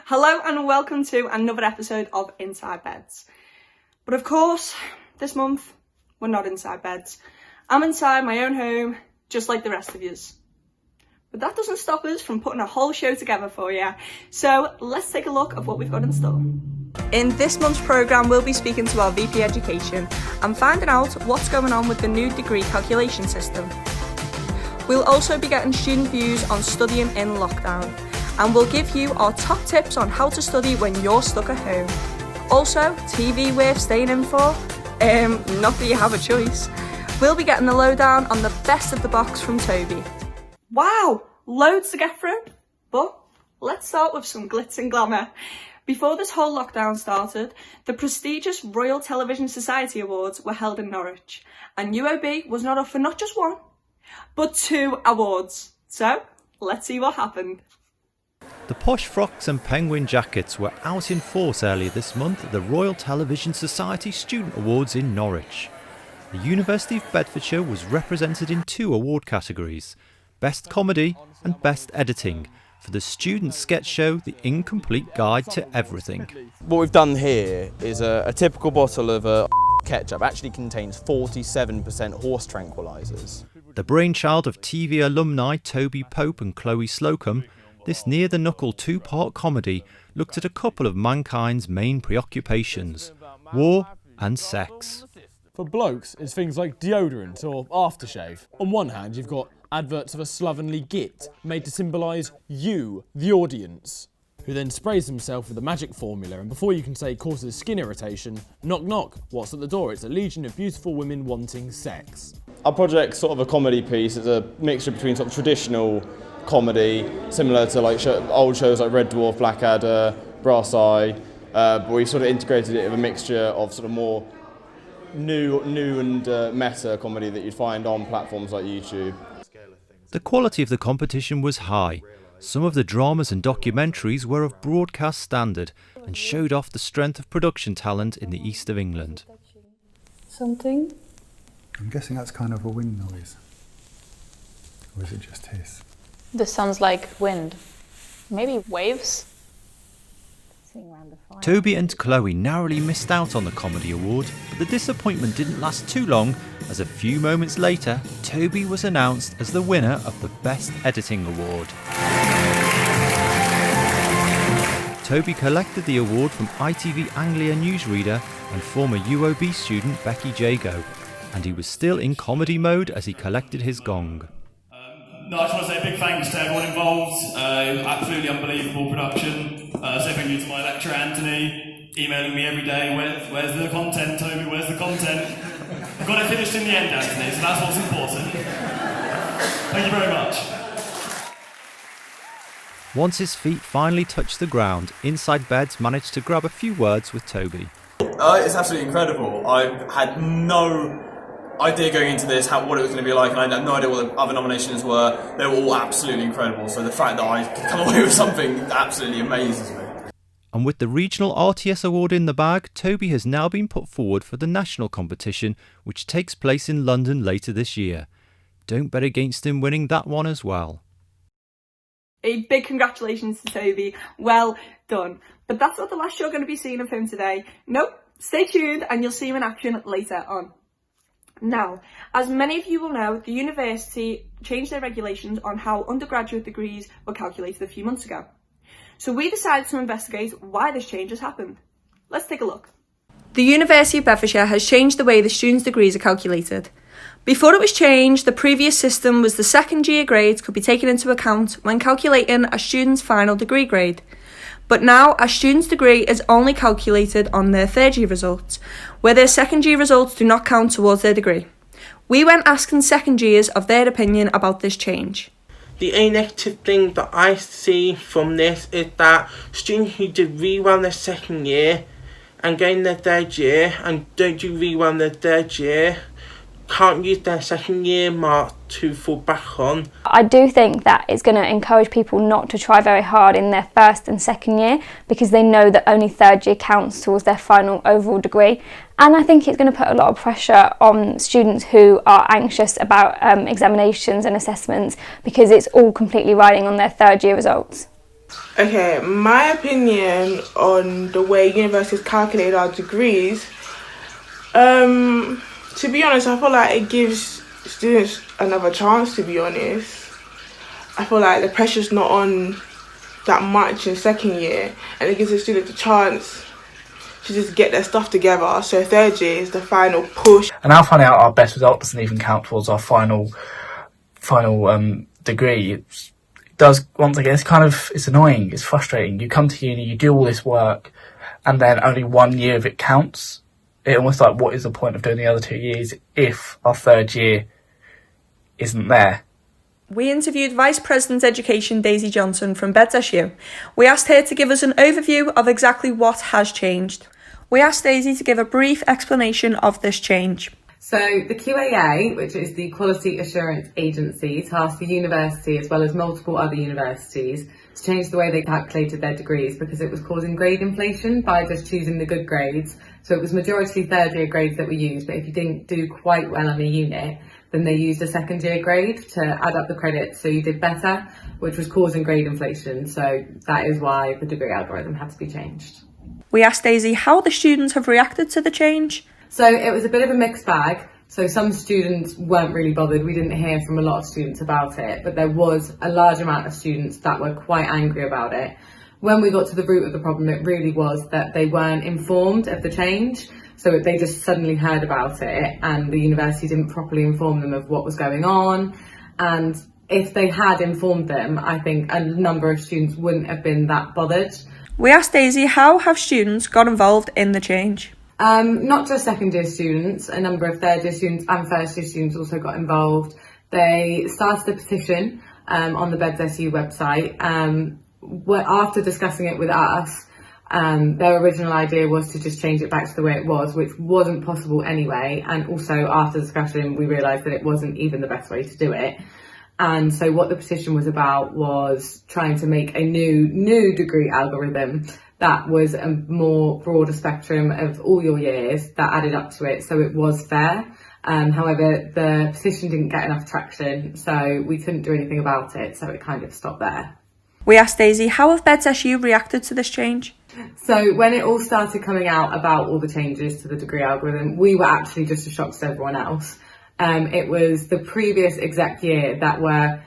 Hello and welcome to another episode of Inside Beds. But of course, this month, we're not inside beds. I'm inside my own home, just like the rest of yous. But that doesn't stop us from putting a whole show together for you. So let's take a look at what we've got in store. In this month's programme, we'll be speaking to our VP Education and finding out what's going on with the new degree calculation system. We'll also be getting student views on studying in lockdown, and we'll give you our top tips on how to study when you're stuck at home. Also, TV worth staying in for? Not that you have a choice. We'll be getting the lowdown on the best of the box from Toby. Wow, loads to get through. But let's start with some glitz and glamour. Before this whole lockdown started, the prestigious Royal Television Society Awards were held in Norwich, and UOB was not up for not just one, but 2 awards. So, let's see what happened. The posh frocks and penguin jackets were out in force earlier this month at the Royal Television Society Student Awards in Norwich. The University of Bedfordshire was represented in 2 award categories, Best Comedy and Best Editing, for the student sketch show The Incomplete Guide to Everything. What we've done here is a typical bottle of ketchup actually contains 47% horse tranquilizers. The brainchild of TV alumni Toby Pope and Chloe Slocum, this near-the-knuckle 2-part comedy looked at a couple of mankind's main preoccupations, war and sex. For blokes, it's things like deodorant or aftershave. On one hand, you've got adverts of a slovenly git made to symbolise you, the audience, who then sprays himself with a magic formula and before you can say causes skin irritation, knock knock, what's at the door? It's a legion of beautiful women wanting sex. Our project's sort of a comedy piece. It's a mixture between sort of traditional comedy, similar to like old shows like Red Dwarf, Blackadder, Brass Eye, but we've sort of integrated it with a mixture of sort of more new and meta comedy that you'd find on platforms like YouTube. The quality of the competition was high. Some of the dramas and documentaries were of broadcast standard and showed off the strength of production talent in the east of England. Something? I'm guessing that's kind of a wind noise. Or is it just hiss? This sounds like wind. Maybe waves? Toby and Chloe narrowly missed out on the Comedy Award, but the disappointment didn't last too long, as a few moments later, Toby was announced as the winner of the Best Editing Award. Toby collected the award from ITV Anglia newsreader and former UOB student Becky Jago, and he was still in comedy mode as he collected his gong. No, I just want to say a big thanks to everyone involved. Absolutely unbelievable production. So thank you to my lecturer Anthony, emailing me every day, where's the content, Toby, where's the content? I got it finished in the end, Anthony, so that's what's important. Thank you very much. Once his feet finally touched the ground, Inside Beds managed to grab a few words with Toby. It's absolutely incredible. I had no idea going into this what it was going to be like, and I had no idea what the other nominations were. They were all absolutely incredible, so the fact that I could come away with something absolutely amazes me. And with the Regional RTS Award in the bag, Toby has now been put forward for the national competition, which takes place in London later this year. Don't bet against him winning that one as well. A big congratulations to Toby. Well done. But that's not the last you're going to be seeing of him today. Nope. Stay tuned and you'll see him in action later on. Now, as many of you will know, the university changed their regulations on how undergraduate degrees were calculated a few months ago. So we decided to investigate why this change has happened. Let's take a look. The University of Bedfordshire has changed the way the students' degrees are calculated. Before it was changed, the previous system was the second year grades could be taken into account when calculating a student's final degree grade. But now a student's degree is only calculated on their third year results, where their second year results do not count towards their degree. We went asking second years of their opinion about this change. The only negative thing that I see from this is that students who did really well in their second year and go in their third year and don't do really well in their third year can't use their second year mark to fall back on. I do think that it's going to encourage people not to try very hard in their first and second year because they know that only third year counts towards their final overall degree. And I think it's going to put a lot of pressure on students who are anxious about examinations and assessments because it's all completely riding on their third year results. Okay, my opinion on the way universities calculate our degrees, to be honest, I feel like it gives students another chance, to be honest. I feel like the pressure's not on that much in second year, and it gives the students a chance to just get their stuff together. So third year is the final push. And now finding out our best result doesn't even count towards our final degree. It does, once again, it's annoying, it's frustrating. You come to uni, you do all this work, and then only 1 year of it counts. It almost like, what is the point of doing the other 2 years if our third year isn't there? We interviewed Vice President Education Daisy Johnson from BEDS-SU. We asked her to give us an overview of exactly what has changed. We asked Daisy to give a brief explanation of this change. So the QAA, which is the Quality Assurance Agency, tasked the university as well as multiple other universities to change the way they calculated their degrees because it was causing grade inflation by just choosing the good grades. So it was majority third year grades that were used, but if you didn't do quite well on a unit, then they used a second year grade to add up the credits so you did better, which was causing grade inflation. So that is why the degree algorithm had to be changed. We asked Daisy how the students have reacted to the change. So it was a bit of a mixed bag. So some students weren't really bothered. We didn't hear from a lot of students about it, but there was a large amount of students that were quite angry about it. When we got to the root of the problem, it really was that they weren't informed of the change. So they just suddenly heard about it and the university didn't properly inform them of what was going on. And if they had informed them, I think a number of students wouldn't have been that bothered. We asked Daisy how have students got involved in the change. Not just second year students, a number of third year students and first year students also got involved. They started a petition on the BEDS-SU website. After discussing it with us, their original idea was to just change it back to the way it was, which wasn't possible anyway. And also after discussion, we realised that it wasn't even the best way to do it. And so what the petition was about was trying to make a new degree algorithm that was a more broader spectrum of all your years that added up to it, so it was fair. However, the petition didn't get enough traction, so we couldn't do anything about it, so it kind of stopped there. We asked Daisy how have BEDS-SU reacted to this change. So when it all started coming out about all the changes to the degree algorithm, we were actually just as shocked as everyone else. It was the previous exec year that were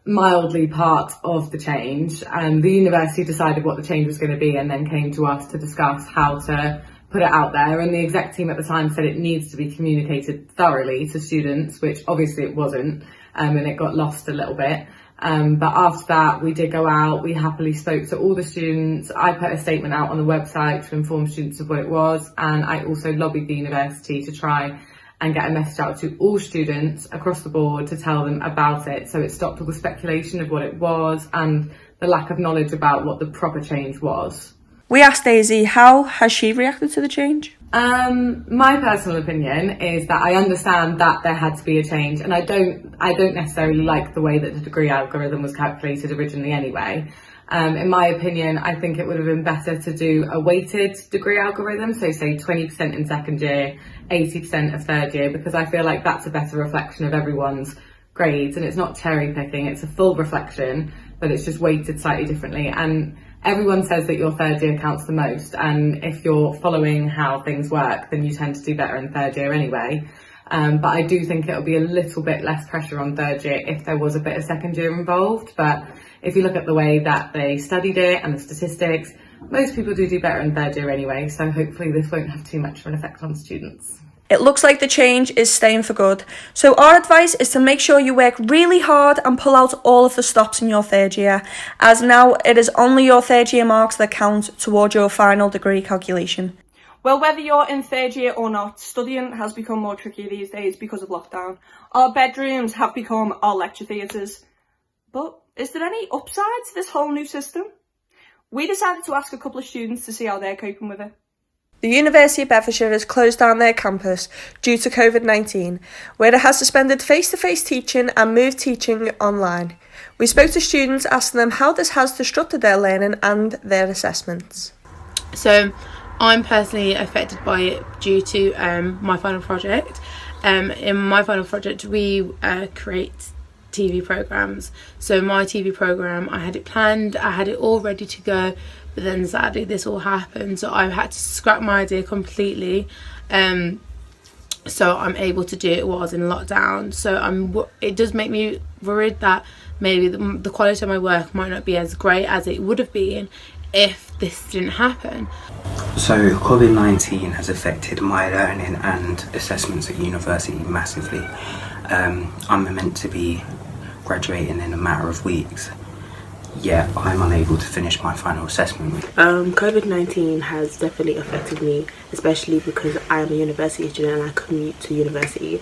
mildly part of the change, and the university decided what the change was going to be and then came to us to discuss how to put it out there. And the exec team at the time said it needs to be communicated thoroughly to students, which obviously it wasn't, and it got lost a little bit. But after that, we did go out, we happily spoke to all the students. I put a statement out on the website to inform students of what it was, and I also lobbied the university to try and get a message out to all students across the board to tell them about it. So it stopped all the speculation of what it was and the lack of knowledge about what the proper change was. We asked Daisy how has she reacted to the change. My personal opinion is that I understand that there had to be a change, and I don't necessarily like the way that the degree algorithm was calculated originally anyway. In my opinion, I think it would have been better to do a weighted degree algorithm, so say 20% in second year, 80% of third year, because I feel like that's a better reflection of everyone's grades, and it's not cherry picking, it's a full reflection, but it's just weighted slightly differently. And everyone says that your third year counts the most, and if you're following how things work, then you tend to do better in third year anyway. But I do think it'll be a little bit less pressure on third year if there was a bit of second year involved. But if you look at the way that they studied it and the statistics, most people do better in third year anyway, so hopefully this won't have too much of an effect on students. It looks like the change is staying for good. So our advice is to make sure you work really hard and pull out all of the stops in your third year, as now it is only your third year marks that count towards your final degree calculation. Well, whether you're in third year or not, studying has become more tricky these days because of lockdown. Our bedrooms have become our lecture theatres. But is there any upside to this whole new system? We decided to ask a couple of students to see how they're coping with it. The University of Bedfordshire has closed down their campus due to COVID-19, where it has suspended face-to-face teaching and moved teaching online. We spoke to students asking them how this has disrupted their learning and their assessments. So I'm personally affected by it due to my final project. In my final project we create TV programmes. So my TV programme, I had it planned, I had it all ready to go, but then sadly this all happened, so I've had to scrap my idea completely. So I'm able to do it while I was in lockdown. So it does make me worried that maybe the quality of my work might not be as great as it would have been if this didn't happen. So COVID-19 has affected my learning and assessments at university massively. I'm meant to be graduating in a matter of weeks, yet I'm unable to finish my final assessment. COVID-19 has definitely affected me, especially because I am a university student and I commute to university.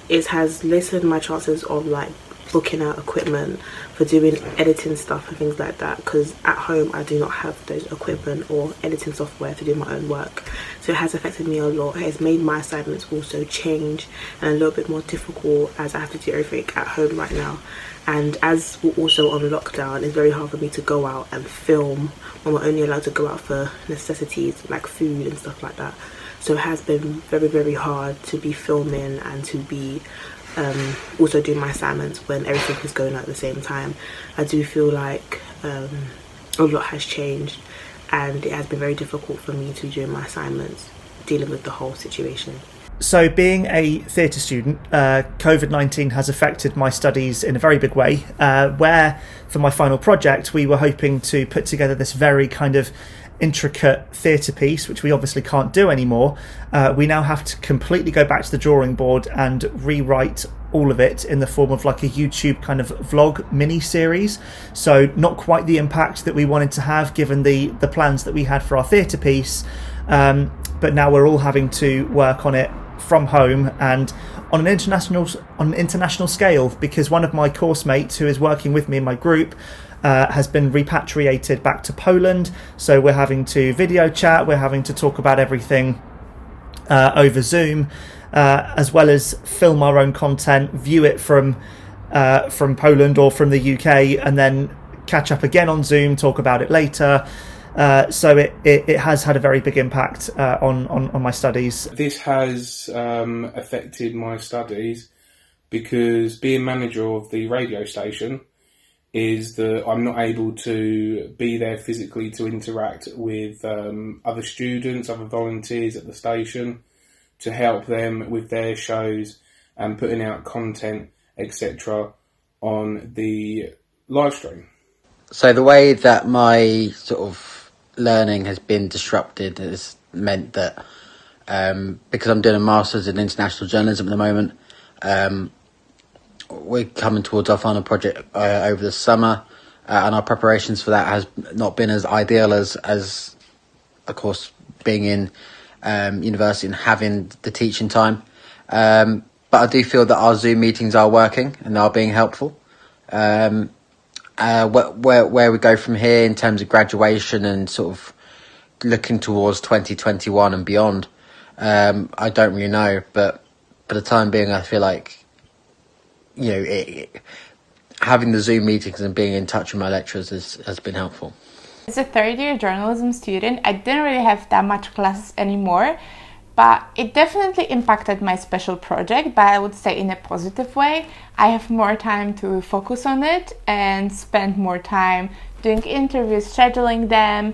It has lessened my chances of like booking out equipment for doing editing stuff and things like that, because at home I do not have those equipment or editing software to do my own work. So it has affected me a lot. It has made my assignments also change and a little bit more difficult, as I have to do everything at home right now. And as we're also on lockdown, it's very hard for me to go out and film when we're only allowed to go out for necessities like food and stuff like that. So it has been very, very hard to be filming and to be also doing my assignments when everything is going on at the same time. I do feel like a lot has changed, and it has been very difficult for me to do my assignments, dealing with the whole situation. So being a theatre student, COVID-19 has affected my studies in a very big way, where for my final project we were hoping to put together this very kind of intricate theatre piece, which we obviously can't do anymore. We now have to completely go back to the drawing board and rewrite all of it in the form of like a YouTube kind of vlog mini series. So not quite the impact that we wanted to have given the plans that we had for our theatre piece, but now we're all having to work on it from home and on an international scale, because one of my course mates who is working with me in my group has been repatriated back to Poland, so we're having to video chat, we're having to talk about everything over Zoom, as well as film our own content, view it from Poland or from the UK, and then catch up again on Zoom, talk about it later. So it has had a very big impact on my studies. This has affected my studies because being manager of the radio station is that I'm not able to be there physically to interact with other students, other volunteers at the station, to help them with their shows and putting out content, etc. on the live stream. So the way that my sort of learning has been disrupted has meant that because I'm doing a Masters in International Journalism at the moment, we're coming towards our final project over the summer, and our preparations for that has not been as ideal as of course, being in university and having the teaching time. But I do feel that our Zoom meetings are working and are being helpful. Where we go from here in terms of graduation and sort of looking towards 2021 and beyond, I don't really know. But for the time being, I feel like, you know, having the Zoom meetings and being in touch with my lecturers has been helpful. As a third-year journalism student, I didn't really have that much classes anymore, but it definitely impacted my special project, but I would say in a positive way. I have more time to focus on it and spend more time doing interviews, scheduling them,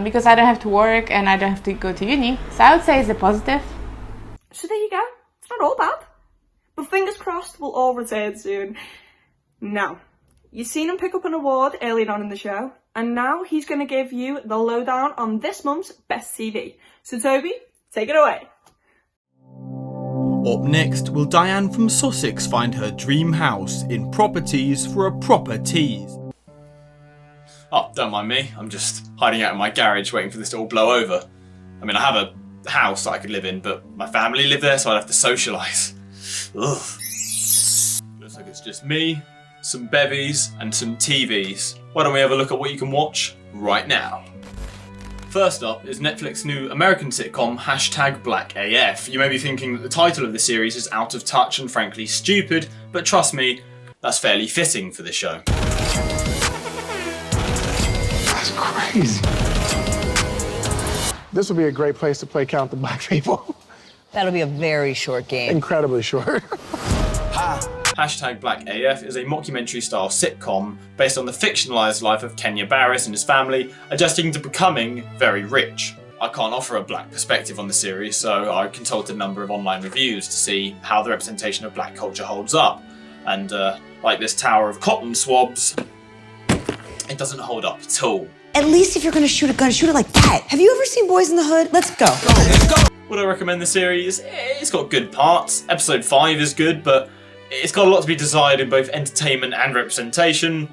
because I don't have to work and I don't have to go to uni. So I would say it's a positive. So there you go. It's not all bad. But fingers crossed we'll all return soon. Now, you've seen him pick up an award earlier on in the show, and now he's going to give you the lowdown on this month's Best TV. So Toby, take it away. Up next, will Diane from Sussex find her dream house in Properties for a proper tease? Oh, don't mind me. I'm just hiding out in my garage waiting for this to all blow over. I mean, I have a house that I could live in, but my family live there, so I'd have to socialise. Ugh. Looks like it's just me, some bevies, and some TVs. Why don't we have a look at what you can watch right now? First up is Netflix's new American sitcom #BlackAF. You may be thinking that the title of the series is out of touch and frankly stupid, but trust me, that's fairly fitting for the show. That's crazy. This would be a great place to play Count the Black People. That'll be a very short game. Incredibly short. #BlackAF is a mockumentary-style sitcom based on the fictionalised life of Kenya Barris and his family adjusting to becoming very rich. I can't offer a black perspective on the series, so I consulted a number of online reviews to see how the representation of black culture holds up. And like this tower of cotton swabs, it doesn't hold up at all. At least if you're gonna shoot a gun, shoot it like that. Have you ever seen Boys in the Hood? Let's go. Would I recommend the series? It's got good parts. Episode 5 is good, but it's got a lot to be desired in both entertainment and representation.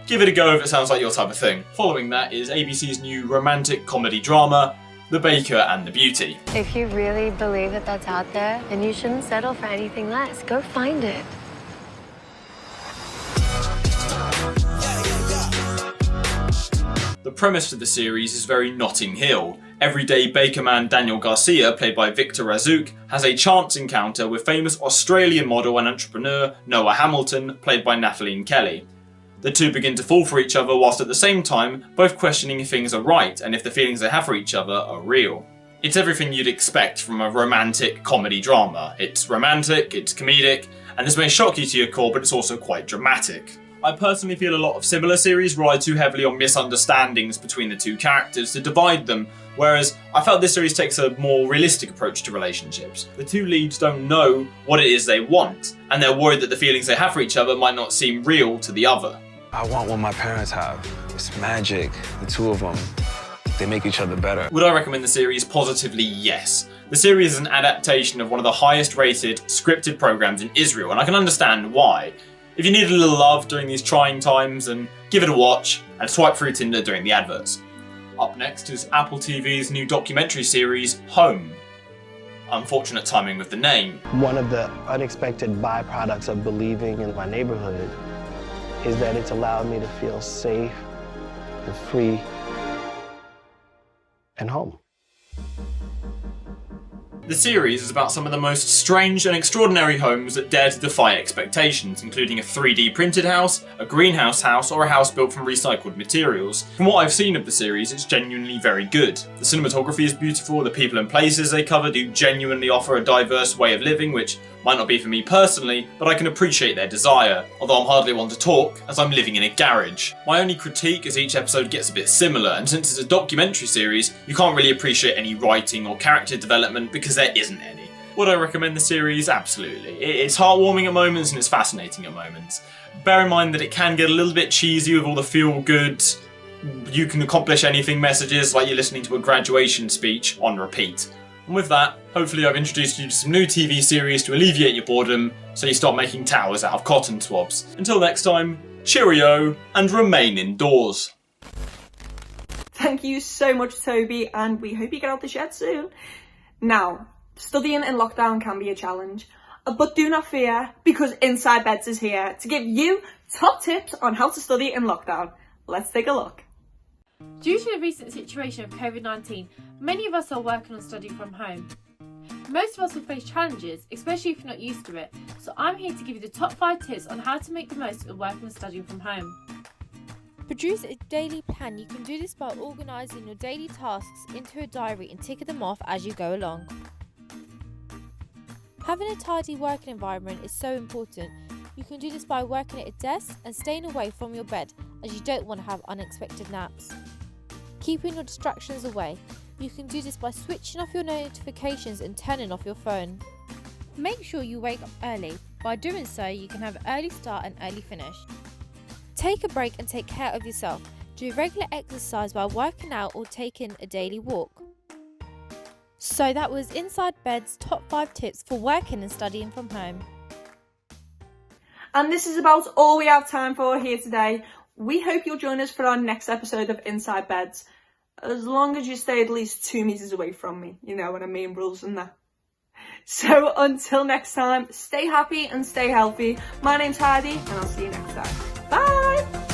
Give it a go if it sounds like your type of thing. Following that is ABC's new romantic comedy drama, The Baker and the Beauty. If you really believe that that's out there, then you shouldn't settle for anything less. Go find it. The premise for the series is very Notting Hill. Everyday baker man Daniel Garcia, played by Victor Razouk, has a chance encounter with famous Australian model and entrepreneur Noah Hamilton, played by Nathalie Kelly. The two begin to fall for each other whilst at the same time both questioning if things are right and if the feelings they have for each other are real. It's everything you'd expect from a romantic comedy drama. It's romantic, it's comedic, and this may shock you to your core, but it's also quite dramatic. I personally feel a lot of similar series rely too heavily on misunderstandings between the two characters to divide them, whereas I felt this series takes a more realistic approach to relationships. The two leads don't know what it is they want, and they're worried that the feelings they have for each other might not seem real to the other. I want what my parents have. It's magic, the two of them. They make each other better. Would I recommend the series? Positively, yes. The series is an adaptation of one of the highest rated scripted programs in Israel, and I can understand why. If you need a little love during these trying times, then give it a watch and swipe through Tinder during the adverts. Up next is Apple TV's new documentary series, Home. Unfortunate timing with the name. One of the unexpected byproducts of believing in my neighborhood is that it's allowed me to feel safe and free and home. The series is about some of the most strange and extraordinary homes that dare to defy expectations, including a 3D printed house, a greenhouse house, or a house built from recycled materials. From what I've seen of the series, it's genuinely very good. The cinematography is beautiful, the people and places they cover do genuinely offer a diverse way of living, which might not be for me personally, but I can appreciate their desire, although I'm hardly one to talk, as I'm living in a garage. My only critique is each episode gets a bit similar, and since it's a documentary series, you can't really appreciate any writing or character development because there isn't any. Would I recommend the series? Absolutely. It's heartwarming at moments and it's fascinating at moments. Bear in mind that it can get a little bit cheesy with all the feel-good, you can accomplish anything messages like you're listening to a graduation speech on repeat. And with that, hopefully I've introduced you to some new TV series to alleviate your boredom so you stop making towers out of cotton swabs. Until next time, cheerio and remain indoors. Thank you so much, Toby, and we hope you get out the shed soon. Now, studying in lockdown can be a challenge, but do not fear, because Inside Beds is here to give you top tips on how to study in lockdown. Let's take a look. Due to the recent situation of COVID-19, many of us are working on studying from home. Most of us will face challenges, especially if you're not used to it, so I'm here to give you the top 5 tips on how to make the most of working and studying from home. Produce a daily plan. You can do this by organising your daily tasks into a diary and ticking them off as you go along. Having a tidy working environment is so important. You can do this by working at a desk and staying away from your bed, as you don't want to have unexpected naps. Keeping your distractions away. You can do this by switching off your notifications and turning off your phone. Make sure you wake up early. By doing so, you can have an early start and early finish. Take a break and take care of yourself. Do regular exercise while working out or taking a daily walk. So that was Inside Bed's top 5 tips for working and studying from home. And this is about all we have time for here today. We hope you'll join us for our next episode of Inside Beds, as long as you stay at least 2 meters away from me. You know what I mean, rules and that. So until next time, stay happy and stay healthy. My name's Heidi, and I'll see you next time. Bye!